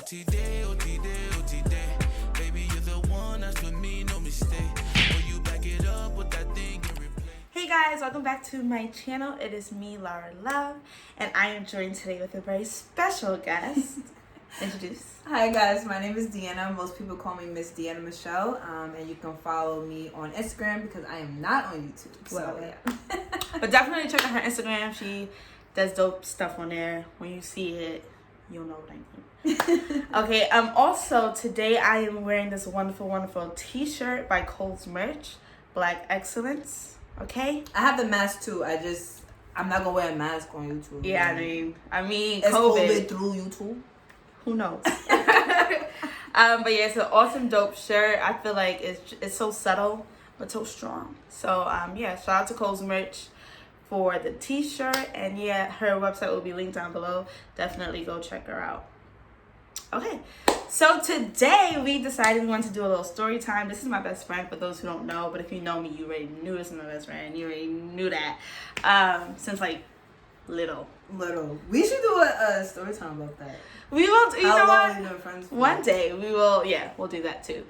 OT day, OT day, OT day. Baby, you're the one, that's with me, no mistake. Will you back it up with that thing and replay? Hey guys, welcome back to my channel. It is me, Laura Love, and I am joined today with a very special guest. Introduce. Hi guys, my name is Deanna. Most people call me Miss Deanna Michelle, and you can follow me on Instagram because I am not on YouTube. So yeah. But definitely check out her Instagram. She does dope stuff on there. When you see it, you'll know what I mean. Okay. Also today I am wearing this wonderful T-shirt by Cole's Merch, Black Excellence. Okay. I have the mask too. I'm not gonna wear a mask on YouTube. Yeah, I mean, it's COVID through YouTube. Who knows? But yeah, it's an awesome, dope shirt. I feel like it's so subtle but so strong. So yeah, shout out to Cole's Merch for the T-shirt, and yeah, her website will be linked down below. Definitely go check her out. Okay, so today we decided we wanted to do a little story time. This is my best friend, for those who don't know, but if you know me, you already knew this is my best friend. You already knew that since like little. We should do a story time about that. We will. You know what? Have we been friends for? One day we will. Yeah, we'll do that too.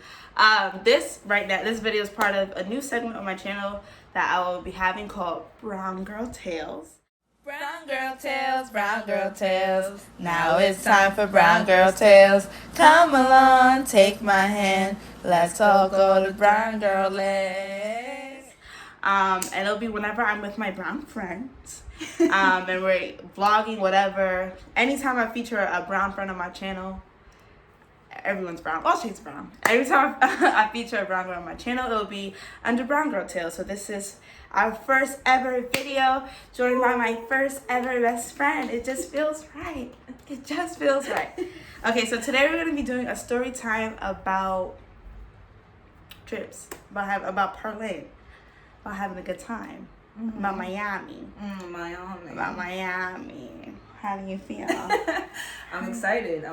This video is part of a new segment on my channel that I will be having called Brown Girl Tales. Brown girl tales, brown girl tales. Now it's time for brown girl tales. Come along, take my hand. Let's all go to brown girl legs. And it'll be whenever I'm with my brown friends. And we're vlogging, whatever. Anytime I feature a brown friend on my channel, everyone's brown. All shades brown. Every time I feature a brown girl on my channel, it'll be under Brown Girl Tales. So this is our first ever video, joined by my first ever best friend. It just feels right. It just feels right. Okay, so today we're going to be doing a story time about trips, about parlaying, about having a good time. Mm-hmm. About Miami. About Miami. How do you feel? I'm excited.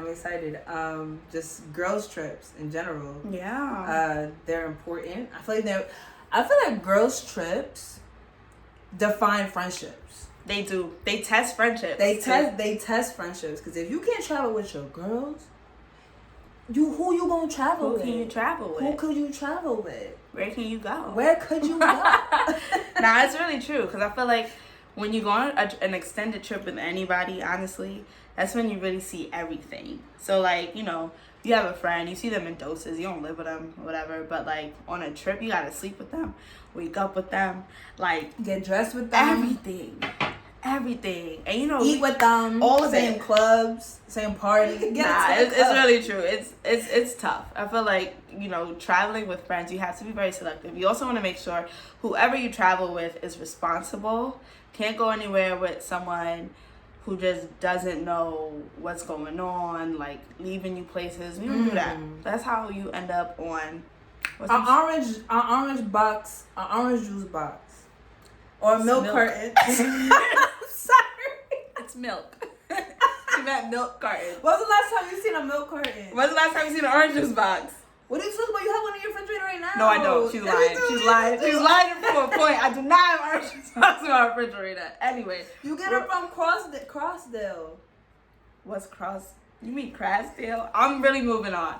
Just girls trips in general. Yeah. They're important. I feel like girls trips define friendships. They do. They test friendships. They test friendships, because if you can't travel with your girls, who you gonna travel with? Who can you travel with? Who could you travel with? Where can you go? Where could you go? Nah, it's really true, because I feel like when you go on an extended trip with anybody, honestly, that's when you really see everything. So, like, you know, you have a friend, you see them in doses, you don't live with them, whatever, but, like, on a trip, you gotta sleep with them, wake up with them, like, get dressed with them. Everything. And, you know, eat with them. All of same it. Clubs, same parties. It's really true. It's tough. I feel like, you know, traveling with friends, you have to be very selective. You also want to make sure whoever you travel with is responsible. Can't go anywhere with someone who just doesn't know what's going on, like leaving you places. We don't do that. That's how you end up on an orange juice box, or a milk carton. Sorry, it's milk. She meant milk carton. When's the last time you seen a milk carton? When's the last time you seen an orange juice box? What are you talking about? You have one in your refrigerator right now. No, I don't. She's lying. She's lying from a point. I do not have orange juice box in my refrigerator. Anyway. You get it from Crossdale. What's Cross? You mean Crasdale? I'm really moving on.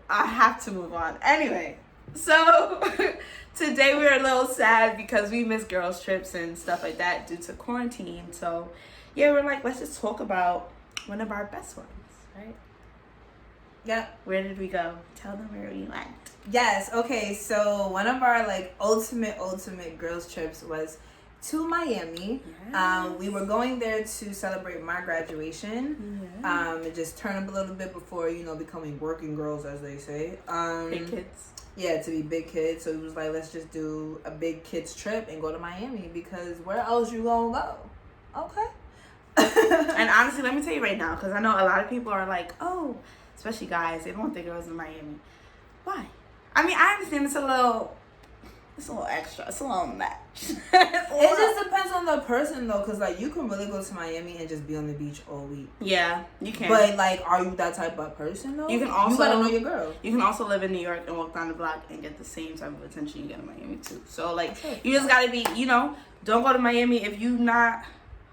I have to move on. Anyway. So, today we're a little sad because we missed girls' trips and stuff like that due to quarantine. So, yeah, we're like, let's just talk about one of our best ones, right? Yeah. Where did we go? Tell them where we went. Yes. Okay. So one of our like ultimate girls trips was to Miami. Yes. We were going there to celebrate my graduation. Yes. And just turn up a little bit before, you know, becoming working girls, as they say. Big kids. Yeah, to be big kids. So it was like, let's just do a big kids trip and go to Miami, because where else you gonna go? Okay. And honestly, let me tell you right now, because I know a lot of people are like, oh, especially guys, they don't want their girls in Miami. Why? I mean, I understand it's a little extra. It's a little much. It just depends on the person, though, because, like, you can really go to Miami and just be on the beach all week. Yeah, you can. But, like, are you that type of person, though? You gotta know your girl. You can also live in New York and walk down the block and get the same type of attention you get in Miami, too. So, like, you just gotta be, you know, don't go to Miami if you not,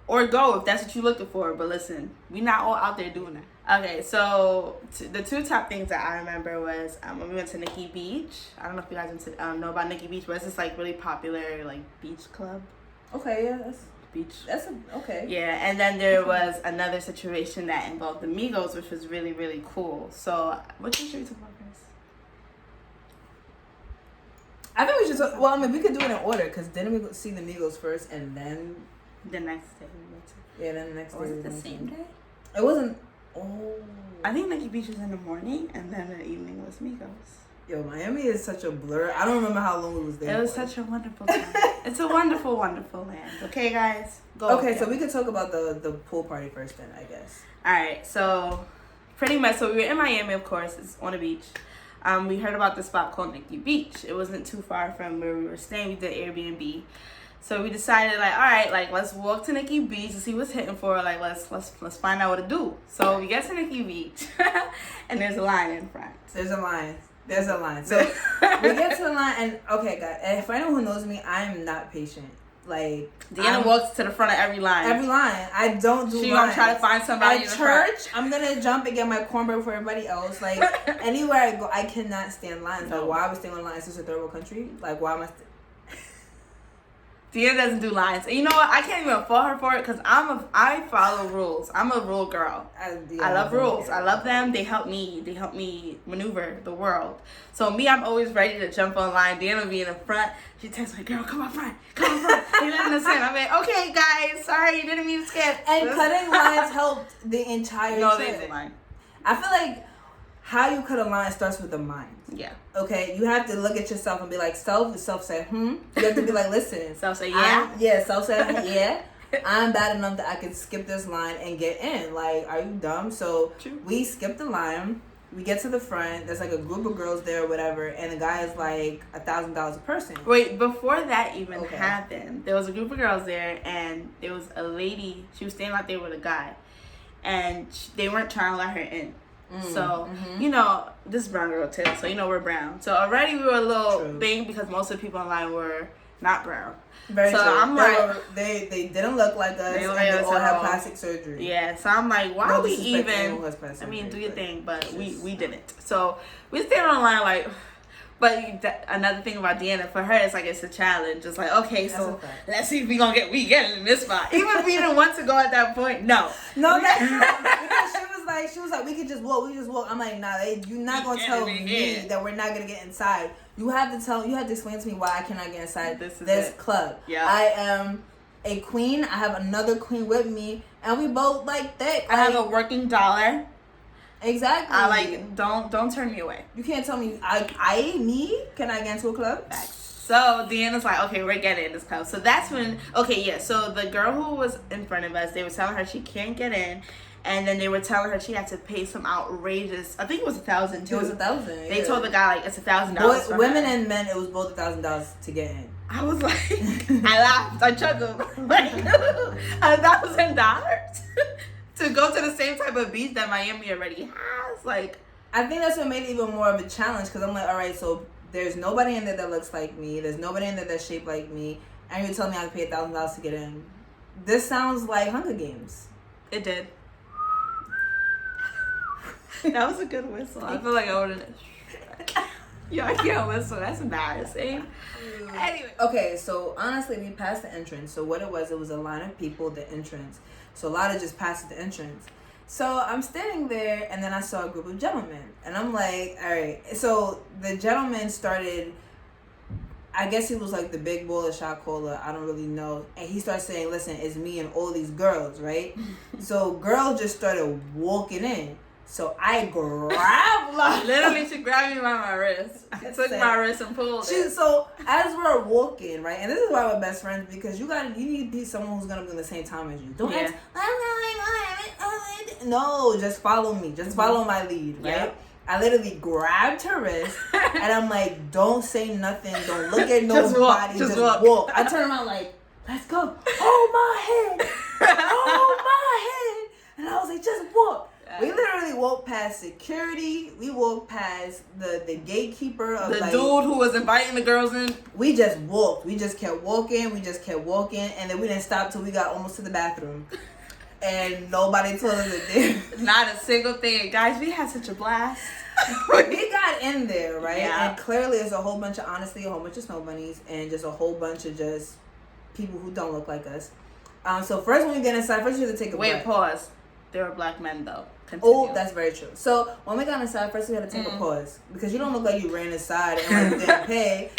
or go if that's what you're looking for. But listen, we not all out there doing that. Okay, so the two top things that I remember was when we went to Nikki Beach. I don't know if you guys know about Nikki Beach, but it's this like really popular like beach club. Okay, yeah, that's beach. Okay. Yeah, and then there was another situation that involved the Migos, which was really, really cool. So, what should we talk about first? I think we should talk, well, I mean, we could do it in order, because didn't we see the Migos first, and then... The next day we went to... Yeah, then the next day. Was it the same day? It wasn't... Oh. I think Nikki Beach was in the morning, and then the evening was Migos. Yo, Miami is such a blur. I don't remember how long we was there. It was such a wonderful time. It's a wonderful, wonderful land. Okay, guys? Go. Okay, so we could talk about the pool party first then, I guess. Alright, so pretty much, so we were in Miami, of course. It's on the beach. We heard about this spot called Nikki Beach. It wasn't too far from where we were staying. We did Airbnb. So we decided, like, all right, like, let's walk to Nikki Beach to see what's hitting for. Like, let's find out what to do. So we get to Nikki Beach, and there's a line in front. There's a line. So we get to the line, and okay, guys, and for anyone who knows me, I'm not patient. Like, Deanna walks to the front of every line. I don't do she lines. gonna try to find somebody at in the church. front. I'm gonna jump and get my cornbread for everybody else. Like, anywhere I go, I cannot stand lines. No. Like, why are we staying on lines? Is this a third world country? Like, why am I? Deanna doesn't do lines, and you know what? I can't even fault her for it because I follow rules. I'm a rule girl. I love rules. I love them. They help me maneuver the world. So me, I'm always ready to jump on line. Deanna will be in the front. She texts me, "Girl, come up front. They letting us in." I'm like, "Okay, guys, sorry, didn't mean to skip." And cutting lines helped the entire No, trip. they didn't. I feel like how you cut a line starts with the mind. Yeah. Okay, you have to look at yourself and be like, self say, You have to be like, listen. Self say, yeah. Self say, yeah. I'm bad enough that I can skip this line and get in. Like, are you dumb? So True. We skip the line. We get to the front. There's like a group of girls there or whatever, and the guy is like $1,000 a person. Wait, before that even happened, there was a group of girls there, and there was a lady. She was standing out there with a guy, and they weren't trying to let her in. So, you know, this is brown girl tale, so you know we're brown. So already we were a little thing because most of the people online were not brown. Very so true. I'm they didn't look like us, they and they all had plastic surgery. Yeah, so I'm like, why we even? I mean, do your thing, but we didn't. So we stand online like. But another thing about Deanna, for her, it's like it's a challenge. It's like, okay, so let's see if we get in this spot. Even if we didn't want to go at that point, no, that's because she was like, we could just walk. I'm like, nah, you're not gonna tell me that we're not gonna get inside. You have to explain to me why I cannot get inside this club. Yeah, I am a queen. I have another queen with me, and we both like thick. I have a working dollar. Exactly. I like don't turn me away. You can't tell me can I get into a club? So Deanna's like, okay, we're getting in this club. So that's when so the girl who was in front of us, they were telling her she can't get in, and then they were telling her she had to pay some outrageous, I think it was $1,000 too. It was $1,000. They told the guy like it's $1,000. Women and men, it was both $1,000 to get in. I was like, I laughed, I chuckled, like $1,000 to go to the same type of beach that Miami already has. Like, I think that's what made it even more of a challenge, because I'm like, all right, so there's nobody in there that looks like me. There's nobody in there that's shaped like me. And you're telling me I have to pay $1,000 to get in. This sounds like Hunger Games. It did. That was a good whistle. I feel like I would have... Yo, I can't whistle. That's embarrassing. Anyway. Okay, so honestly, we passed the entrance. So what it was a line of people, the entrance. So a lot of just passed the entrance. So I'm standing there, and then I saw a group of gentlemen. And I'm like, all right. So the gentleman started, I guess he was like the big boy, shot caller. I don't really know. And he started saying, listen, it's me and all these girls, right? So girls just started walking in. So I grabbed literally, she grabbed me by my wrist. I took my wrist and pulled it. So as we're walking, right, and this is why we're best friends, because you need to be someone who's gonna be in the same time as you. Don't ask, no, just follow me. Just follow my lead, right? Yep. I literally grabbed her wrist and I'm like, don't say nothing, don't look at nobody, just walk. I turn around like, let's go. Hold my head. Hold my head. And I was like, just walk. We literally walked past security. We walked past the gatekeeper of the dude who was inviting the girls in. We just walked. We just kept walking. And then we didn't stop till we got almost to the bathroom. and nobody told us a thing. Not a single thing. Guys, we had such a blast. We got in there, right? Yeah. And clearly it's a whole bunch of snow bunnies and just a whole bunch of just people who don't look like us. So first when we get inside, first you have to take a breath. Wait, pause. There were black men though. Continue. Oh, that's very true. So when we got inside, first we had to take a pause because you don't look like you ran inside and like didn't pay.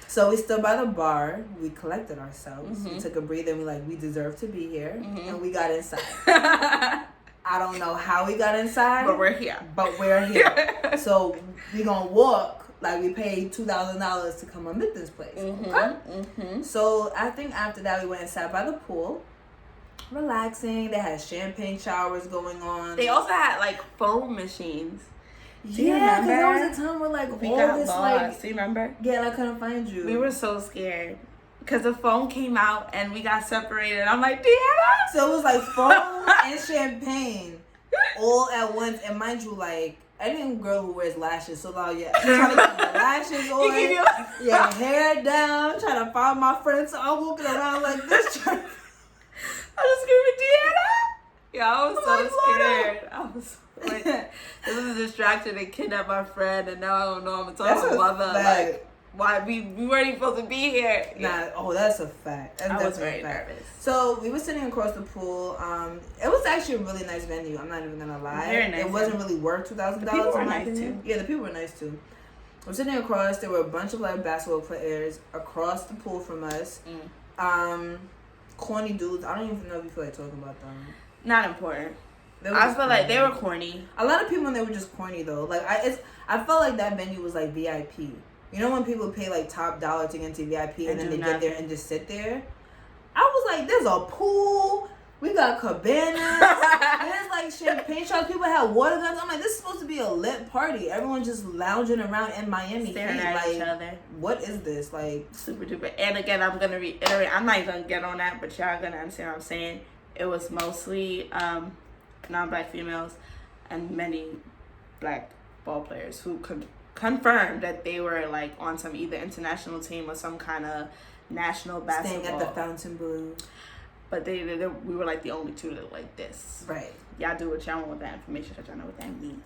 So we stood by the bar. We collected ourselves. We took a breather and we deserve to be here, and we got inside. I don't know how we got inside, but we're here. So we gonna walk like we paid $2,000 to come admit this place. Okay. So I think after that we went inside by the pool. Relaxing. They had champagne showers going on. They also had like foam machines. Yeah, because there was a time where we all got this lost. Do you remember? Yeah, and I couldn't find you. We were so scared because the foam came out and we got separated. I'm like, Deanna. So it was like foam and champagne all at once. And mind you, like any girl who wears lashes, so like you're trying to keep your lashes on, your hair down, trying to find my friends. So I'm walking around like this. I was screaming, Deanna! Yeah, I was so scared. I was like, this was a distraction to kidnap my friend, and now I don't know. I'm telling my mother, like, why we weren't even supposed to be here. Yeah. That's a fact. I was very nervous. So we were sitting across the pool. It was actually a really nice venue. I'm not even gonna lie. Very nice. It wasn't really worth $2,000. The people were nice too. Yeah, the people were nice too. We're sitting across. There were a bunch of like basketball players across the pool from us. Corny dudes. I don't even know if you feel like talking about them. Not important. I feel like they were corny. A lot of people in there were just corny though. Like I felt like that venue was like VIP. You know when people pay like top dollar to get into VIP and then they get there and just sit there? I was like, there's a pool. We got cabanas. There's like champagne shots. People had water guns. I'm like, this is supposed to be a lit party. Everyone just lounging around in Miami. Staring at each other. What is this? Like super duper. And again, I'm gonna reiterate. I'm not even gonna get on that, but y'all gonna understand what I'm saying. It was mostly non-black females and many black ball players who confirmed that they were like on some either international team or some kind of national basketball. Staying at the Fontainebleau. But we were like the only two that like this. Right. Y'all do what y'all want with that information because y'all know what that means.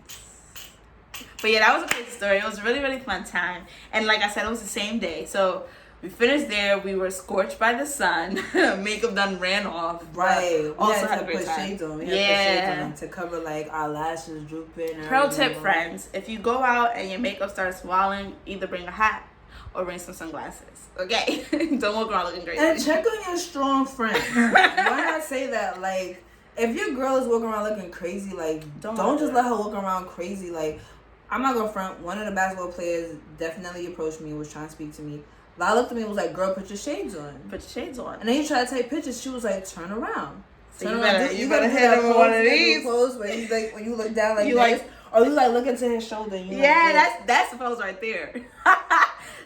But yeah, that was a great story. It was a really, really fun time. And like I said, it was the same day. So we finished there. We were scorched by the sun. Makeup done ran off. Right. Also we had a great time. Shades on. We had to put shades on to cover like our lashes drooping. Pro tip, friends. If you go out and your makeup starts swelling, either bring a hat or bring some sunglasses. Okay? Don't walk around looking crazy. And check on your strong friends. Why not say that? Like, if your girl is walking around looking crazy, like, don't just let her walk around crazy. Like, I'm not gonna front. One of the basketball players definitely approached me and was trying to speak to me. I looked at me and was like, girl, put your shades on. Put your shades on. And then he tried to take pictures. She was like, turn around. So you better hit him with one of these. Pose where you like, when you look down like you this. Or you like look into his shoulder. And you that's the pose right there.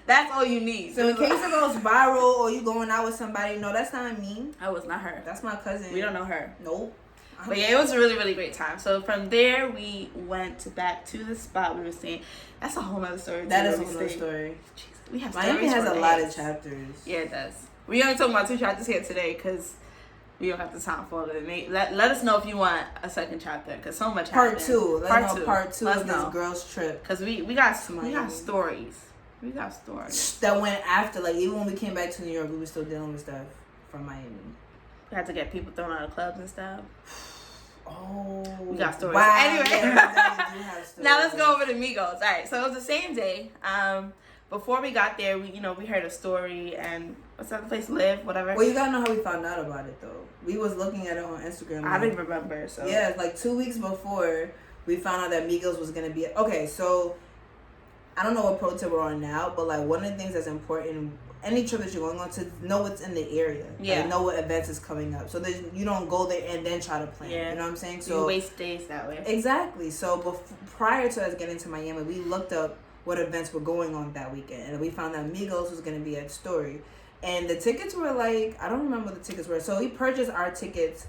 That's all you need. So in case it goes viral or you going out with somebody, no, that's not me. That was not her. That's my cousin. We don't know her. Nope. But yeah, it was a really, really great time. So from there, we went back to the spot we were staying. That's a whole other story. That is a whole other story. Jesus, we have Miami has a lot of chapters. Yeah, it does. We only talking about 2 chapters here today because we don't have the time for it. Let us know if you want a second chapter because so much happened. Part 2. Let's know part 2 of this girls' trip. Because we got stories. We got stories. That went after, like, even when we came back to New York, we were still dealing with stuff from Miami. We had to get people thrown out of clubs and stuff. Oh. We got stories. Wow. Anyway. Yeah, now let's go over to Migos. All right. So it was the same day. Before we got there, we heard a story and what's that place? Live, whatever. Well, you gotta know how we found out about it though. We was looking at it on Instagram. I don't even remember. So yeah, like 2 weeks before we found out that Migos was gonna be okay. So I don't know what pro tip we're on now, but like one of the things that's important, any trip that you're going on, to know what's in the area. Yeah. Like, know what events is coming up, so that you don't go there and then try to plan. Yeah. You know what I'm saying? So you waste days that way. Exactly. So prior to us getting to Miami, we looked up what events were going on that weekend, and we found out Migos was going to be at Story, and the tickets were like, I don't remember what the tickets were. So we purchased our tickets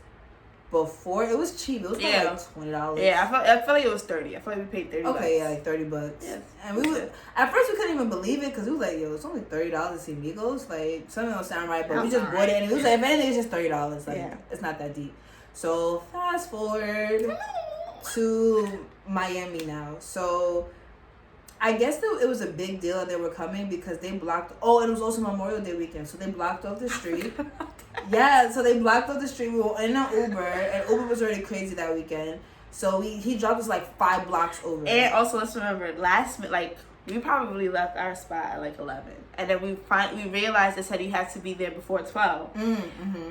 before. It was cheap. It was like $20. Yeah, I feel like it was 30. I feel like we paid 30. Okay, yeah, like $30. Yes. And we would at first we couldn't even believe it because we was like, yo, it's only $30 to see Migos. Like something don't sound right, but we just bought it and it was like, if anything, it's just $30. Like it's not that deep. So fast forward to Miami now. So I guess it was a big deal that they were coming because they blocked. Oh, and it was also Memorial Day weekend, so they blocked off the street. Yeah, so they blocked off the street. We were in an Uber, and Uber was already crazy that weekend. So he dropped us like 5 blocks over. And also, let's remember, we probably left our spot at like 11, and then we realized they said you had to be there before 12.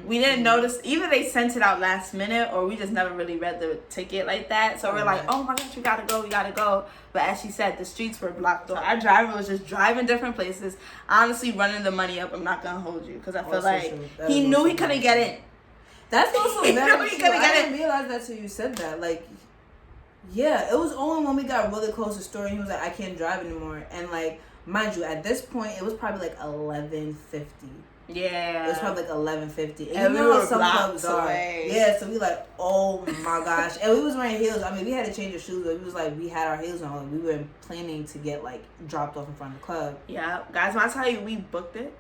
We didn't notice, either they sent it out last minute or we just never really read the ticket like that. So we're like, oh my gosh, we gotta go. But as she said, the streets were blocked off. Our driver was just driving different places, honestly running the money up. I'm not gonna hold you because I feel like he knew he couldn't get in. That's also very true. I didn't in. realize that till you said that. Like, yeah, it was only when we got really close to the store and he was like, I can't drive anymore. And like, mind you, at this point, it was probably like 11:50. Yeah. It was probably like 11:50. And you we know how were some blocks clubs are. away. Yeah, so we like, oh my gosh. And we was wearing heels. I mean, we had to change our shoes, but we was like, we had our heels on. Like, we were planning to get like dropped off in front of the club. Yeah. Guys, when I tell you we booked it,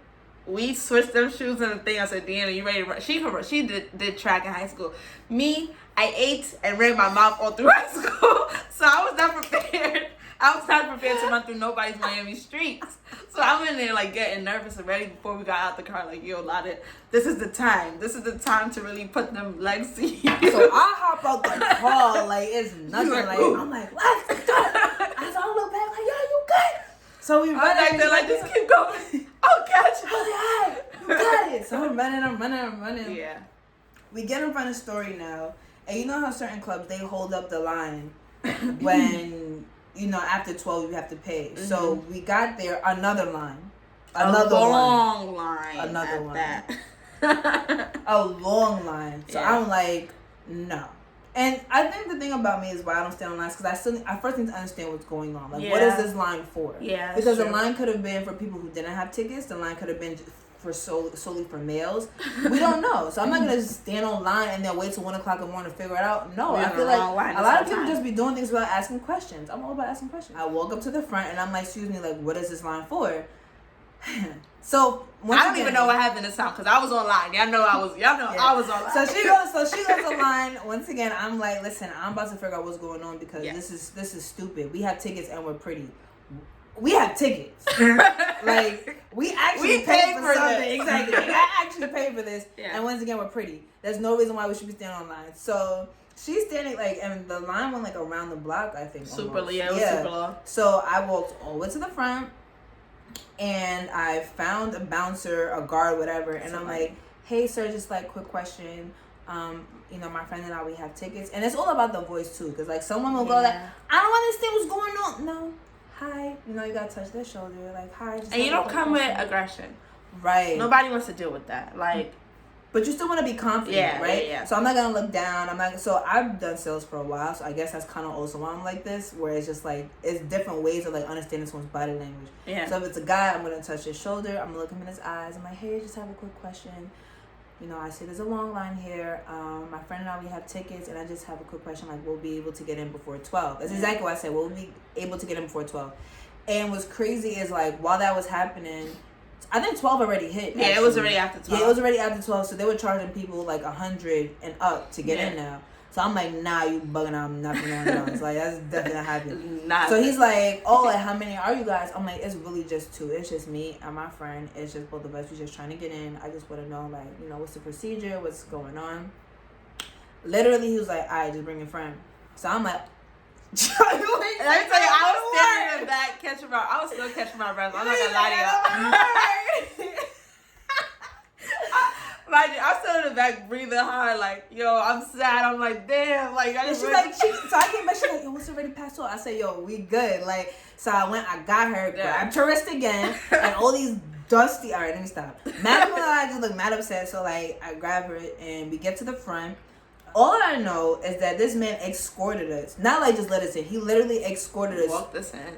we switched them shoes and the thing. I said, Deanna, you ready to run? She did track in high school. Me, I ate and ran my mouth all through high school. So I was not prepared. I was not prepared to run through nobody's Miami streets. So I'm in there like getting nervous already before we got out the car. Like, yo, Lotta, this is the time. This is the time to really put them legs to you. So I hop out the car like it's nothing. Like, I'm like, let's go. I look back like, yo, you good? So we run back there like, just keep going. I'll catch you. I was like, you got it. So I'm running. Yeah. We get in front of Story now. And you know how certain clubs, they hold up the line when, you know, after 12 you have to pay. So we got there, another line. Another long line. Another one. That. A long line. So Yeah. I'm like, no. And I think the thing about me is why I don't stand on lines, because I first need to understand what's going on. Like, what is this line for? Yeah, because true. The line could have been for people who didn't have tickets. The line could have been for solely for males. We don't know. So I'm not gonna just stand on line and then wait till 1 o'clock in the morning to figure it out. No, I feel like a lot of people just be doing things without asking questions. I'm all about asking questions. I walk up to the front and I'm like, excuse me, like, what is this line for? So I don't even know what happened this time because I was online. Y'all know I was online. So she goes online. Once again, I'm like, listen, I'm about to figure out what's going on because this is stupid. We have tickets and we're pretty. We have tickets. Like, we actually paid for something. Exactly. I actually paid for this. Yeah. And once again, we're pretty. There's no reason why we should be standing online. So she's standing like, and the line went like around the block, I think. Super long. So I walked all the way to the front. And I found a bouncer, a guard, whatever, and I'm like, hey, sir, just like quick question. You know, my friend and I, we have tickets. And it's all about the voice too, because like someone will go like, I don't understand what's going on. No, hi. You know, you gotta touch their shoulder, like, hi. Just and you don't come with aggression. Right. Nobody wants to deal with that. Like, but you still want to be confident, right? Yeah. So I'm not gonna look down. So I've done sales for a while, so I guess that's kind of also why I'm like this, where it's just like it's different ways of like understanding someone's body language. Yeah. So if it's a guy, I'm gonna touch his shoulder. I'm gonna look him in his eyes. I'm like, hey, just have a quick question. You know, I see there's a long line here. My friend and I, we have tickets, and I just have a quick question. Like, we'll be able to get in before 12. That's exactly what I said. We'll be able to get in before 12. And what's crazy is like while that was happening, I think 12 already hit. Yeah, actually. It was already after 12. Yeah, it was already after 12. So they were charging people like 100 and up to get in now. So I'm like, nah, you bugging out. I'm not going down. Like, that's definitely not happening. So he's like, oh, like, how many are you guys? I'm like, it's really just 2. It's just me and my friend. It's just both of us. We're just trying to get in. I just want to know, like, you know, what's the procedure? What's going on? Literally, he was like, all right, just bring your friend. So I'm like, let me tell you, I was standing in the back I was still catching my breath. I'm not gonna lie to you. Like, I'm still in the back breathing hard, like, yo, I'm sad. I'm like, damn, like, I just so I came back, she's like, yo, what's already past 12? I said, yo, we good. Like, so I got her, grabbed her wrist again, and all these dusty, all right, let me stop. Madam and I just look mad upset, so like, I grab her, and we get to the front. All I know is that this man escorted us. Not like just let us in. He literally escorted us.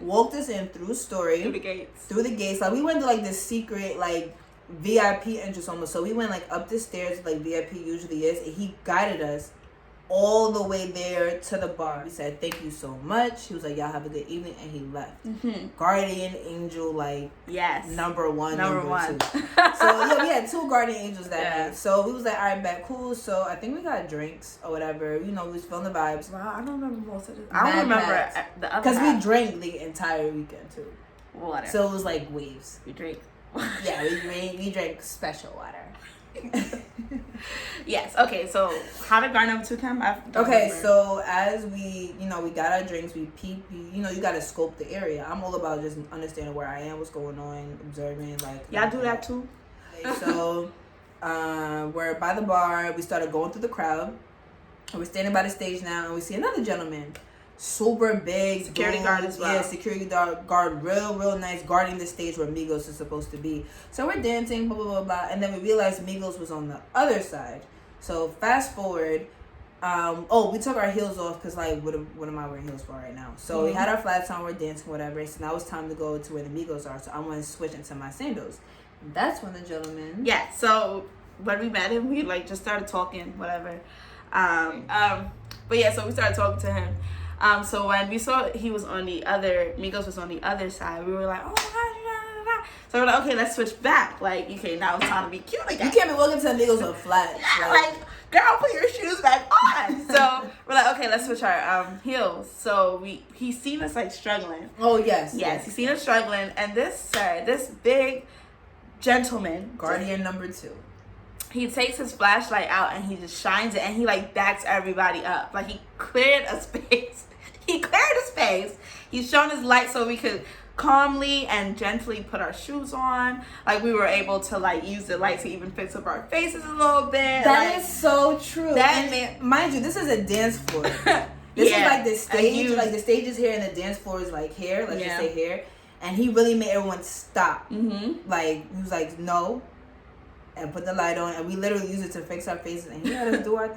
Walked us in through Story. Through the gates. Like, we went to like this secret, like, VIP entrance almost. So we went like up the stairs like VIP usually is. And he guided us all the way there to the bar. He said, "Thank you so much." He was like, "Y'all have a good evening," and he left. Guardian angel, like, yes, number one. two. So yeah, we had 2 guardian angels that night. So we was like, all right, bet, cool. So I think we got drinks or whatever. You know, we was feeling the vibes. Wow, I don't remember most of this. I don't remember the other. Because we drank the entire weekend too. Water. So it was like waves. We drink. Yeah, we drank special water. Yes. Okay. So how did guard number 2 come? Okay. So as we got our drinks, we peeped. You gotta scope the area. I'm all about just understanding where I am, what's going on, observing. Like, y'all do that too. So, we're by the bar. We started going through the crowd. We're standing by the stage now, and we see another gentleman, super big, security guard as well. Yeah, security guard, real nice, guarding the stage where Migos is supposed to be. So we're dancing, blah blah blah blah, and then we realized Migos was on the other side. So fast forward, we took our heels off because like, what am I wearing heels for right now? So we had our flats on, we're dancing, whatever. So now it's time to go to where the Migos are. So I want to switch into my sandals. And that's when the gentleman. Yeah. So when we met him, we like just started talking, whatever. But yeah, so we started talking to him. So when we saw he was on the other, Migos was on the other side, we were like, oh my god. So we're like, okay, let's switch back. Like, okay, now it's time to be cute again. You can't be walking to the Migos on flats. Yeah, like, girl, put your shoes back on. So we're like, okay, let's switch our heels. So he's seen us like struggling. Oh yes. Yes, he's seen us struggling, and this big gentleman, guardian number 2. He takes his flashlight out and he just shines it, and he like backs everybody up. Like, he cleared a space. He's shown his light so we could calmly and gently put our shoes on. Like, we were able to like use the light to even fix up our faces a little bit. That is so true. Mind you, this is a dance floor. This is like the stage. Like, the stage is here and the dance floor is like here. Let's just say here. And he really made everyone stop. Like, he was like, no. And put the light on, and we literally used it to fix our faces, and he let us do our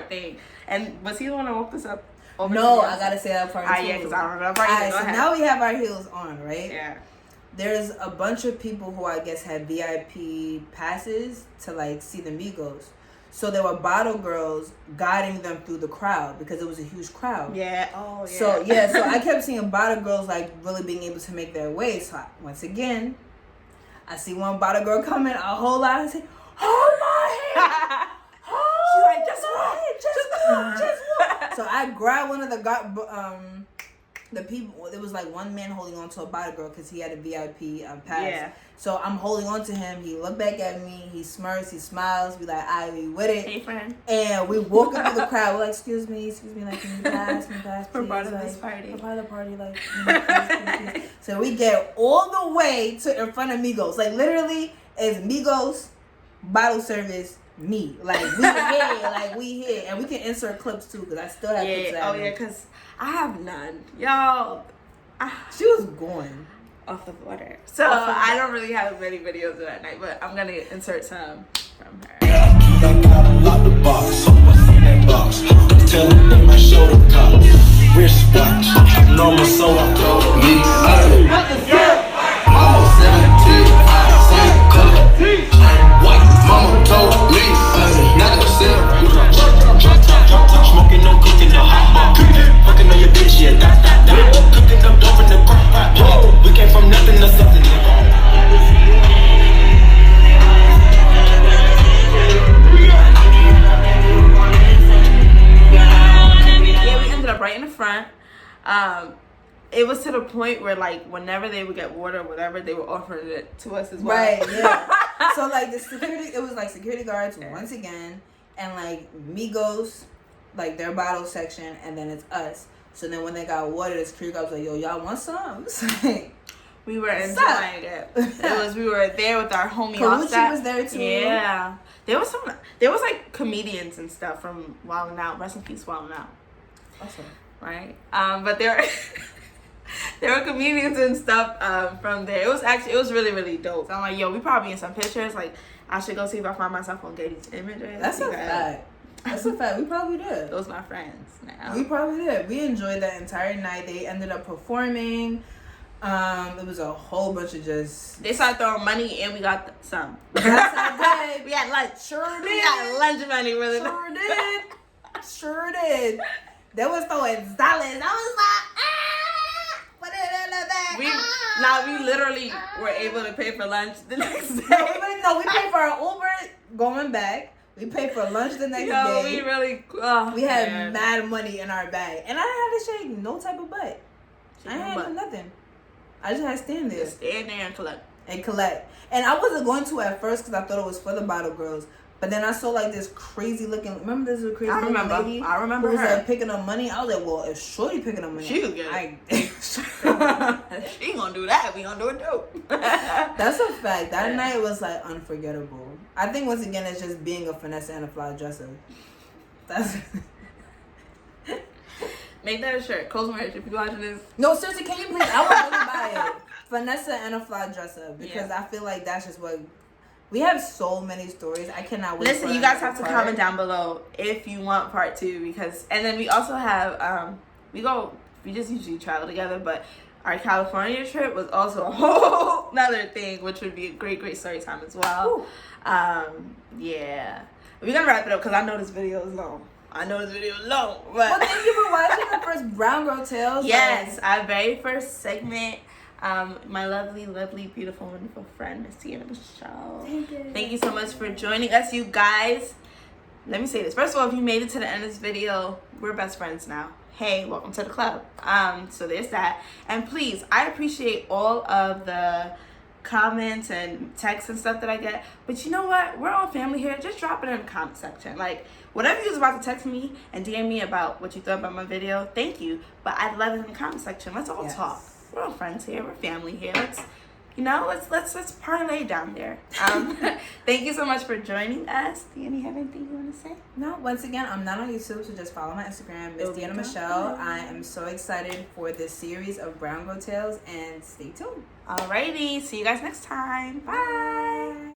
thing. And was he the one that woke us up? No, I gotta say that part too. Yeah, because I remember that part. Alright, so now we have our heels on, right? Yeah. There's a bunch of people who I guess had VIP passes to like see the Migos. So there were bottle girls guiding them through the crowd because it was a huge crowd. Yeah. Oh, yeah. So I kept seeing bottle girls like really being able to make their way. So once again, I see one bottle girl coming, a whole lot. I say, hold my hand. She's like, just walk. So I grabbed one of the people. It was like one man holding on to a bottle girl because he had a VIP pass. Yeah. So I'm holding on to him. He looked back at me. He smirks. He smiles. We like, we with it. Hey, friend. And we walk up to the crowd. We're like, excuse me. Like, can you pass, please? We're part of this party. We're part of the party. Like, please. So we get all the way to in front of Migos. Like, literally, it's Migos, bottle service, me. Like, we here. And we can insert clips, too, because I still have clips. Oh, yeah, because I have none. Y'all. She was going off the water. So I don't really have many videos of that night, but I'm going to insert some from her. I gotta lock the box. What's in that box? Tell them that my shoulder cop. Wristwatch. Normal so I go. Almost 17. Same color. White mama told me. Not gonna sell. Drop top. Smoking, no cooking, no hot pot. Fucking on your bitch, yeah. Cooking up dope in the crock pot. We came from nothing to something. Right in the front. It was to the point where like whenever they would get water or whatever, they were offering it to us as well. Right, yeah. So like it was like security guards once again, and like Migos, like their bottle section, and then it's us. So then when they got water, the security guards was like, yo, y'all want some? We were enjoying it. We were there with our homie Karuchi was there too. Yeah. There was like comedians and stuff from Wildin' Out. Rest in peace, Wildin' Out. Awesome. Right? But there were comedians and stuff from there. It was really, really dope. So I'm like, yo, we probably in some pictures. Like, I should go see if I find myself on Getty's images. That's a fact. That's a fact. We probably did. Those my friends now. We probably did. We enjoyed that entire night. They ended up performing. It was a whole bunch of just. They started throwing money and we got some. Yes, I did. We had lunch. Sure did. We got lunch money, really. Sure did. Sure did. They was throwing salads. I was like, put it in the bag. We literally were able to pay for lunch the next day. No, we paid for our Uber going back. We paid for lunch the next day. We really, we had mad money in our bag. And I didn't have to shake no type of butt. I didn't have to do nothing. I just had to stand there. Just stand there and collect. And I wasn't going to at first because I thought it was for the bottle girls. But then I saw like this crazy looking. Remember this crazy looking lady? I remember who was her. like picking up money. I was like, well, if Shorty picking up money, she was good. She gonna do that. We gonna do it too. That's a fact. That night was like unforgettable. I think once again it's just being a finesse and a fly dresser. That's. Make that a shirt. Close my if you're watching this. No, seriously, can you please? I would really buy it. Vanessa and a fly dresser because I feel like that's just what we have. So many stories. I cannot wait. Listen, you guys have to comment down below if you want part 2 because, and then we also have we just usually travel together, but our California trip was also a whole another thing, which would be a great story time as well. Yeah, we're gonna wrap it up because I know this video is long. But well, thank you for watching the first Brown Girl Tales. Yes, our very first segment. My lovely, beautiful, wonderful friend, Miss Deanna Michelle. Thank you so much for joining us, you guys. Let me say this. First of all, if you made it to the end of this video, we're best friends now. Hey, welcome to the club. So there's that. And please, I appreciate all of the comments and texts and stuff that I get. But you know what? We're all family here. Just drop it in the comment section. Like, whatever you was about to text me and DM me about what you thought about my video, thank you. But I'd love it in the comment section. Let's all talk. We're all friends here. We're family here. Let's parlay down there. Thank you so much for joining us. Do you have anything you want to say? No. Once again, I'm not on YouTube, so just follow my Instagram, Miss Deanna Michelle. I am so excited for this series of Brown Girl Tales, and stay tuned. Alrighty. See you guys next time. Bye.